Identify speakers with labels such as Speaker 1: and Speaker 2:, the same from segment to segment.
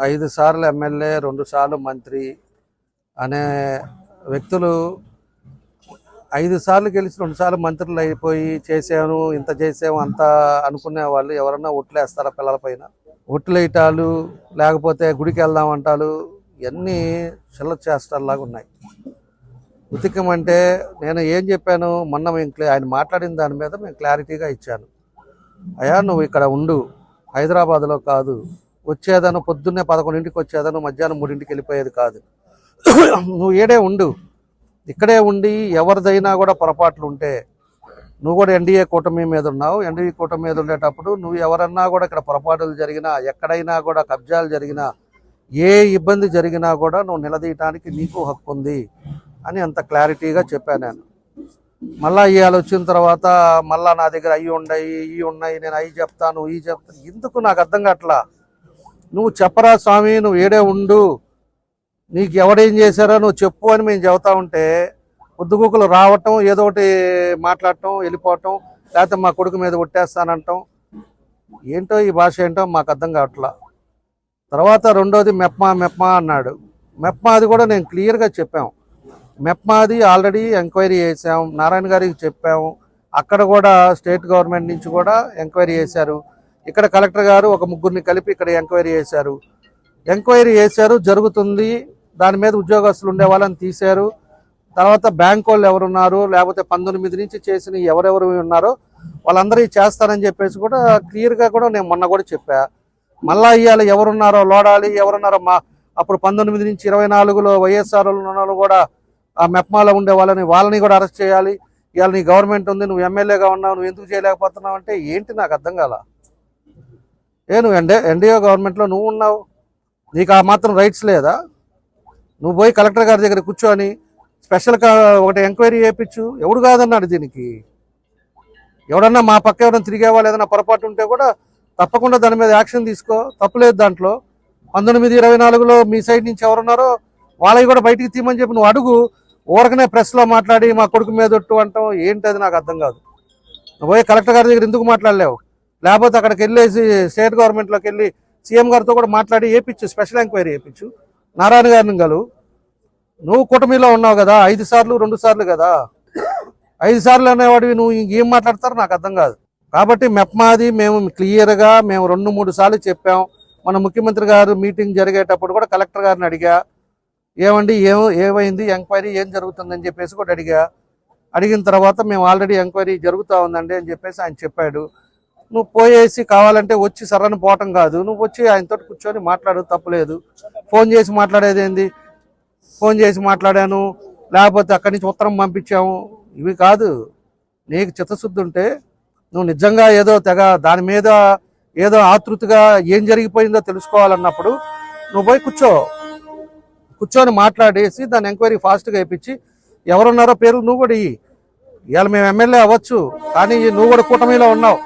Speaker 1: 5 సార్లు ఎమ్మెల్యే 2 సార్లు మంత్రి అనే వ్యక్తులు 5 సార్లు గెలిచి 2 సార్లు మంత్రులు అయిపోయి చేసాను ఇంత చేసాము అంత అనుకునే వాళ్ళు ఎవరన్నా ఒట్లేస్తారా పిల్లల పైన? ఒట్లు వేయటాలు లేకపోతే గుడికి వెళ్దామంటాలు ఇవన్నీ చిల్లర చేష్టలాగా ఉన్నాయి. ఉతికం అంటే నేను ఏం చెప్పాను మొన్న ఆయన మాట్లాడిన దాని మీద మేము క్లారిటీగా ఇచ్చాను. అయ్యా నువ్వు ఇక్కడ ఉండు, హైదరాబాద్లో కాదు, వచ్చేదను పొద్దున్నే 11ంటికి వచ్చేదను మధ్యాహ్నం 3ంటికి వెళ్ళిపోయేది కాదు. నువ్వు ఏడే ఉండు, ఇక్కడే ఉండి ఎవరిదైనా కూడా పొరపాట్లు ఉంటే నువ్వు కూడా ఎన్డీఏ కూటమి మీద ఉన్నావు. ఎన్డీఏ కూటమి మీద ఉండేటప్పుడు నువ్వు ఎవరన్నా కూడా ఇక్కడ పొరపాటులు జరిగినా ఎక్కడైనా కూడా కబ్జాలు జరిగినా ఏ ఇబ్బంది జరిగినా కూడా నువ్వు నిలదీయటానికి నీకు హక్కు ఉంది అని అంత క్లారిటీగా చెప్పాను నేను. మళ్ళీ ఇవాళ వచ్చిన తర్వాత మళ్ళీ నా దగ్గర అవి ఉన్నాయి నేను అవి చెప్తాను ఇవి చెప్తాను. ఎందుకు నాకు అర్థం కావట్లా. నువ్వు చెప్పరా స్వామి, నువ్వు ఏడే ఉండు, నీకు ఎవడేం చేశారో నువ్వు చెప్పు అని మేము చెబుతా ఉంటే పొద్దుగుకులు రావటం, ఏదో ఒకటి మాట్లాడటం, వెళ్ళిపోవటం, లేకపోతే మా కొడుకు మీద కొట్టేస్తానంటాం. ఏంటో ఈ భాష ఏంటో మాకు అర్థం కావట్లా. తర్వాత రెండోది మెప్మా అన్నాడు. మెప్మాది కూడా నేను క్లియర్గా చెప్పాం. మెప్మాది ఆల్రెడీ ఎంక్వైరీ చేసాం, నారాయణ గారికి చెప్పాము. అక్కడ కూడా స్టేట్ గవర్నమెంట్ నుంచి కూడా ఎంక్వైరీ చేశారు. ఇక్కడ కలెక్టర్ గారు ఒక 3గురిని కలిపి ఇక్కడ ఎంక్వైరీ చేశారు. జరుగుతుంది. దాని మీద ఉద్యోగస్తులు ఉండే వాళ్ళని తీశారు. తర్వాత బ్యాంక్ వాళ్ళు ఎవరున్నారు, లేకపోతే 19 నుంచి చేసిన ఎవరెవరు ఉన్నారో వాళ్ళందరూ చేస్తారని చెప్పేసి కూడా క్లియర్గా కూడా నేను మొన్న కూడా చెప్పా. మళ్ళా ఇవాళ ఎవరున్నారో లోడాలి, ఎవరున్నారో అప్పుడు 19 నుంచి 24లో వైఎస్ఆర్ వాళ్ళు కూడా ఆ మెప్మాలో ఉండే వాళ్ళని కూడా అరెస్ట్ చేయాలి. ఇవాళ నీ గవర్నమెంట్ ఉంది, నువ్వు ఎమ్మెల్యేగా ఉన్నావు, నువ్వు ఎందుకు చేయలేకపోతున్నావు అంటే ఏంటి నాకు అర్థం కాల. నువ్వు ఎన్డీఏ గవర్నమెంట్లో నువ్వు ఉన్నావు, నీకు ఆ మాత్రం రైట్స్ లేదా? నువ్వు పోయి కలెక్టర్ గారి దగ్గర కూర్చొని స్పెషల్గా ఒకటి ఎంక్వైరీ చేయించు. ఎవడు కాదన్నాడు దీనికి? ఎవడన్నా మా పక్క ఎవరైనా తిరిగే వాళ్ళు ఏదైనా పొరపాటు ఉంటే కూడా తప్పకుండా దాని మీద యాక్షన్ తీసుకో, తప్పులేదు దాంట్లో. 19-24లో మీ సైడ్ నుంచి ఎవరున్నారో వాళ్ళవి కూడా బయటికి తీయమని చెప్పి నువ్వు అడుగు. ఊరకనే ప్రెస్లో మాట్లాడి మా కొడుకు మీద ఒట్టు అంటాం ఏంటి? అది నాకు అర్థం కాదు. నువ్వు పోయి కలెక్టర్ గారి దగ్గర ఎందుకు మాట్లాడలేవు? లేకపోతే అక్కడికి వెళ్ళేసి స్టేట్ గవర్నమెంట్లోకి వెళ్ళి సీఎం గారితో కూడా మాట్లాడి వేయించు, స్పెషల్ ఎంక్వైరీ వేయించు. నారాయణ గారిని నువ్వు కూటమిలో ఉన్నావు కదా, 5 సార్లు 2 సార్లు కదా. 5 సార్లు అనేవాడివి నువ్వు ఇంకేం మాట్లాడతారో నాకు అర్థం కాదు. కాబట్టి మెప్మాది మేము క్లియర్గా 2-3 సార్లు చెప్పాం. మన ముఖ్యమంత్రి గారు మీటింగ్ జరిగేటప్పుడు కూడా కలెక్టర్ గారిని అడిగా, ఏమండి ఏమైంది ఎంక్వైరీ ఏం జరుగుతుందని చెప్పేసి కూడా అడిగిన తర్వాత మేము ఆల్రెడీ ఎంక్వైరీ జరుగుతూ ఉందండి అని చెప్పేసి ఆయన చెప్పాడు. నువ్వు పోయేసి కావాలంటే వచ్చి సర్రని పోవటం కాదు, నువ్వు వచ్చి ఆయనతో కూర్చొని మాట్లాడు, తప్పులేదు. ఫోన్ చేసి మాట్లాడేది ఏంది? ఫోన్ చేసి మాట్లాడాను, లేకపోతే అక్కడి నుంచి ఉత్తరం పంపించాము, ఇవి కాదు. నీకు చిత్తశుద్ధి ఉంటే నువ్వు నిజంగా ఏదో దాని మీద ఏదో ఆతృతగా ఏం జరిగిపోయిందో తెలుసుకోవాలన్నప్పుడు నువ్వు పోయి కూర్చొని మాట్లాడేసి దాన్ని ఎంక్వైరీ ఫాస్ట్గా వేయించి ఎవరున్నారో పేర్లు నువ్వు కూడా ఇవాళ మేము ఎమ్మెల్యే అవ్వచ్చు, కానీ నువ్వు కూడా కూటమిలో ఉన్నావు,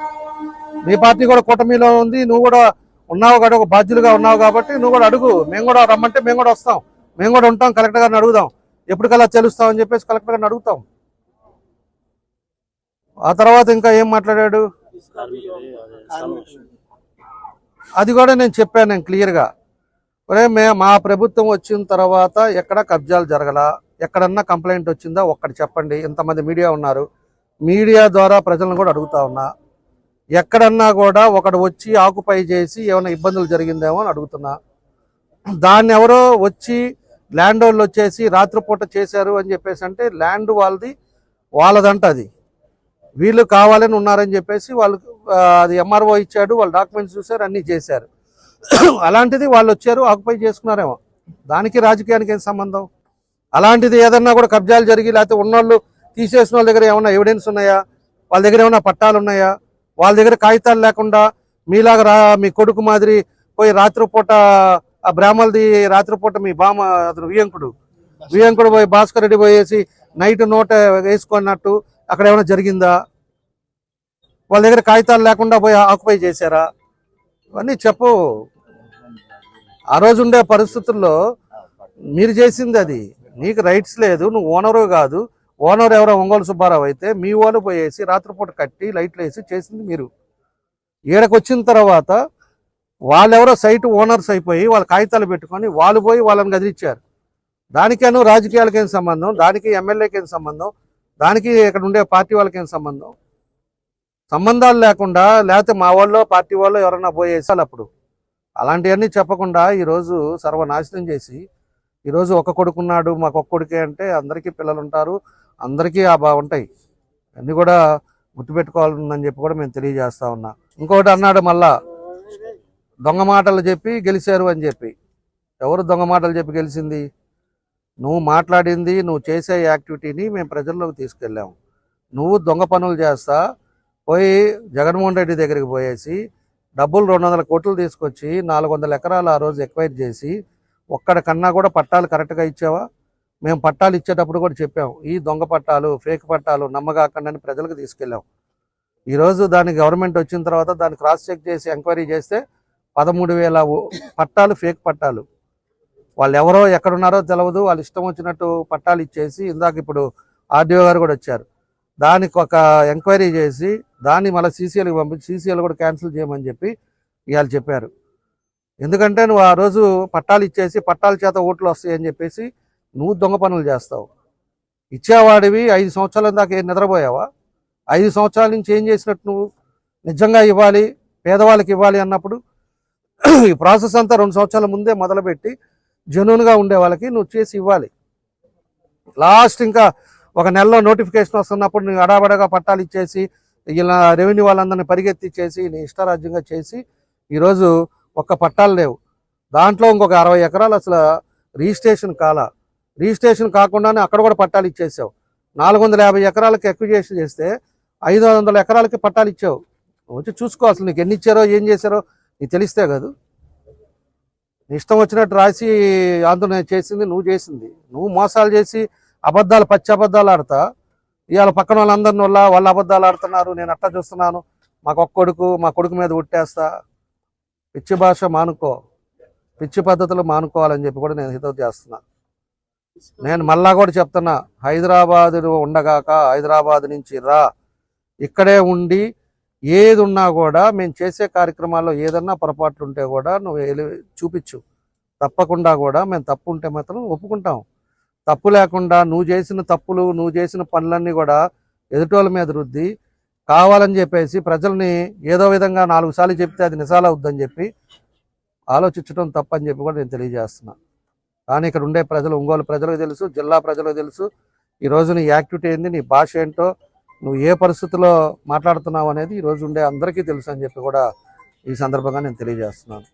Speaker 1: నీ పార్టీ కూడా కూటమిలో ఉంది, నువ్వు కూడా ఉన్నావు కాబట్టి ఒక బాధ్యులుగా ఉన్నావు కాబట్టి నువ్వు కూడా అడుగు. మేము కూడా రమ్మంటే మేము కూడా వస్తాం, మేము కూడా ఉంటాం, కలెక్టర్ గారిని అడుగుదాం, ఎప్పటికల్లా తెలుస్తామని చెప్పేసి కలెక్టర్ గారిని అడుగుతాం. ఆ తర్వాత ఇంకా ఏం మాట్లాడాడు అది కూడా నేను చెప్పాను. నేను క్లియర్గా మా ప్రభుత్వం వచ్చిన తర్వాత ఎక్కడ కబ్జాలు జరగలా, ఎక్కడన్నా కంప్లైంట్ వచ్చిందా ఒక్కటి చెప్పండి. ఇంతమంది మీడియా ఉన్నారు, మీడియా ద్వారా ప్రజలను కూడా అడుగుతా ఉన్నా. ఎక్కడన్నా కూడా ఒకడు వచ్చి ఆకుపై చేసి ఏమైనా ఇబ్బందులు జరిగిందేమో అని అడుగుతున్నా. దాన్ని ఎవరో వచ్చి ల్యాండ్ వాళ్ళు వచ్చేసి రాత్రిపూట చేశారు అని చెప్పేసి అంటే ల్యాండ్ వాళ్ళదంట, అది వీళ్ళు కావాలని ఉన్నారని చెప్పేసి వాళ్ళు అది ఎంఆర్ఓ ఇచ్చాడు, వాళ్ళు డాక్యుమెంట్స్ చూశారు, అన్నీ చేశారు. అలాంటిది వాళ్ళు వచ్చారు ఆక్యుపై చేసుకున్నారేమో, దానికి రాజకీయానికి ఏం సంబంధం? అలాంటిది ఏదన్నా కూడా కబ్జాలు జరిగి లేకపోతే ఉన్నోళ్ళు తీసేసిన వాళ్ళ దగ్గర ఏమన్నా ఎవిడెన్స్ ఉన్నాయా? వాళ్ళ దగ్గర ఏమన్నా పట్టాలు ఉన్నాయా? వాళ్ళ దగ్గర కాగితాలు లేకుండా మీలాగా మీ కొడుకు మాదిరి పోయి రాత్రిపూట ఆ బ్రాహ్మణులది రాత్రిపూట మీ బామ అతను వియంకుడు పోయి భాస్కర్ రెడ్డి పోయేసి నైట్ నోట వేసుకున్నట్టు అక్కడ ఏమైనా జరిగిందా? వాళ్ళ దగ్గర కాగితాలు లేకుండా పోయి ఆక్యుపై చేశారా? ఇవన్నీ చెప్పు. ఆ రోజు ఉండే పరిస్థితుల్లో మీరు చేసింది అది, నీకు రైట్స్ లేదు, నువ్వు ఓనరు కాదు. ఓనర్ ఎవరో ఒంగోలు సుబ్బారావు అయితే మీ ఓను పోయేసి రాత్రిపూట కట్టి లైట్లు వేసి చేసింది మీరు. ఈడకు వచ్చిన తర్వాత వాళ్ళెవరో సైట్ ఓనర్స్ అయిపోయి వాళ్ళ కాగితాలు పెట్టుకొని వాళ్ళు పోయి వాళ్ళని గదిలిచ్చారు. దానికేనో రాజకీయాలకేం సంబంధం, దానికి ఎమ్మెల్యేకేం సంబంధం, దానికి ఇక్కడ ఉండే పార్టీ వాళ్ళకేం సంబంధం? సంబంధాలు లేకుండా లేకపోతే మా వాళ్ళు పార్టీ వాళ్ళు ఎవరన్నా పోయేసాలి. అప్పుడు అలాంటివన్నీ చెప్పకుండా ఈరోజు సర్వనాశనం చేసి ఈరోజు ఒక కొడుకున్నాడు, మాకు ఒక్క కొడుకే అంటే అందరికీ పిల్లలు ఉంటారు, అందరికీ ఆ బాగుంటాయి. అన్నీ కూడా గుర్తుపెట్టుకోవాలని చెప్పి కూడా మేము తెలియజేస్తా ఉన్నా. ఇంకొకటి అన్నాడు మళ్ళా, దొంగ మాటలు చెప్పి గెలిచారు అని చెప్పి. ఎవరు దొంగ మాటలు చెప్పి గెలిచింది? నువ్వు మాట్లాడింది, నువ్వు చేసే యాక్టివిటీని మేము ప్రజల్లోకి తీసుకెళ్ళాము. నువ్వు దొంగ పనులు చేస్తా పోయి జగన్మోహన్ రెడ్డి దగ్గరికి పోయేసి డబ్బులు 200 కోట్లు తీసుకొచ్చి 400 ఎకరాలు ఆ రోజు ఎక్వైర్ చేసి ఒక్కడ కన్నా కూడా పట్టాలు కరెక్ట్గా ఇచ్చావా? మేము పట్టాలు ఇచ్చేటప్పుడు కూడా చెప్పాం, ఈ దొంగ పట్టాలు, ఫేక్ పట్టాలు నమ్మగాకండి అని ప్రజలకు తీసుకెళ్ళాం. ఈరోజు దాని గవర్నమెంట్ వచ్చిన తర్వాత దాన్ని క్రాస్ చెక్ చేసి ఎంక్వైరీ చేస్తే 13,000 పట్టాలు ఫేక్ పట్టాలు. వాళ్ళు ఎవరో ఎక్కడున్నారో తెలియదు, వాళ్ళు ఇష్టం వచ్చినట్టు పట్టాలు ఇచ్చేసి, ఇందాక ఇప్పుడు ఆర్డీఓ గారు కూడా వచ్చారు, దానికి ఒక ఎంక్వైరీ చేసి దాన్ని మళ్ళీ సీసీఎల్కి పంపించి సీసీఎల్ కూడా క్యాన్సిల్ చేయమని చెప్పి ఇవాళ చెప్పారు. ఎందుకంటే నువ్వు ఆ రోజు పట్టాలు ఇచ్చేసి పట్టాల చేత ఓట్లు వస్తాయని చెప్పేసి నువ్వు దొంగ పనులు చేస్తావు. ఇచ్చేవాడివి 5 సంవత్సరాల దాకా ఏం నిద్రపోయావా? 5 సంవత్సరాల నుంచి ఏం చేసినట్టు నువ్వు? నిజంగా ఇవ్వాలి, పేదవాళ్ళకి ఇవ్వాలి అన్నప్పుడు ఈ ప్రాసెస్ అంతా 2 సంవత్సరాల ముందే మొదలుపెట్టి జెన్యూన్గా ఉండే వాళ్ళకి నువ్వు చేసి ఇవ్వాలి. లాస్ట్ ఇంకా ఒక నెలలో నోటిఫికేషన్ వస్తున్నప్పుడు నువ్వు అడాబడగా పట్టాలు ఇచ్చేసి ఇలా రెవెన్యూ వాళ్ళందరినీ పరిగెత్తిచ్చేసి నీ ఇష్టారాజ్యంగా చేసి ఈరోజు ఒక్క పట్టాలు లేవు. దాంట్లో ఇంకొక 60 ఎకరాలు అసలు రిజిస్ట్రేషన్ కాకుండానే అక్కడ కూడా పట్టాలు ఇచ్చేసావు. 450 ఎకరాలకి ఎక్విజేషన్ చేస్తే 500 ఎకరాలకి పట్టాలు ఇచ్చావు. వచ్చి చూసుకో, అసలు నీకు ఎన్ని ఇచ్చారో ఏం చేశారో నీకు తెలిస్తే కాదు. ఇష్టం వచ్చినట్టు రాసి ఆందోళన చేసింది నువ్వు చేసింది. నువ్వు మోసాలు చేసి అబద్ధాలు, పచ్చి అబద్ధాలు ఆడతా ఇవాళ పక్కన వాళ్ళందరిని వాళ్ళు అబద్ధాలు ఆడుతున్నారు, నేను అట్టా చూస్తున్నాను, మాకు ఒక్క కొడుకు, మా కొడుకు మీద ఉట్టేస్తా. పిచ్చి భాష మానుకో, పిచ్చి పద్ధతులు మానుకోవాలని చెప్పి కూడా నేను హితవు చేస్తున్నా. నేను మళ్ళా కూడా చెప్తున్నా, హైదరాబాద్ ఉండగాక హైదరాబాద్ నుంచి రా, ఇక్కడే ఉండి ఏది ఉన్నా కూడా మేము చేసే కార్యక్రమాల్లో ఏదన్నా పొరపాట్లు ఉంటే కూడా నువ్వు చూపించు. తప్పకుండా కూడా మేము తప్పు ఉంటే మాత్రం ఒప్పుకుంటాం. తప్పు లేకుండా నువ్వు చేసిన తప్పులు, నువ్వు చేసిన పనులన్నీ కూడా ఎదుటోళ్ళ మీద రుద్ది కావాలని చెప్పేసి ప్రజల్ని ఏదో విధంగా 4 సార్లు చెప్తే అది నిజాలవుద్దని చెప్పి ఆలోచించడం తప్పని చెప్పి కూడా నేను తెలియజేస్తున్నా. కానీ ఇక్కడ ఉండే ప్రజలు, ఒంగోలు ప్రజలకు తెలుసు, జిల్లా ప్రజలకు తెలుసు, ఈరోజు నీ యాక్టివిటీ ఏంది, నీ భాష ఏంటో, నువ్వు ఏ పరిస్థితుల్లో మాట్లాడుతున్నావు అనేది ఈరోజు ఉండే అందరికీ తెలుసు అని చెప్పి కూడా ఈ సందర్భంగా నేను తెలియజేస్తున్నాను.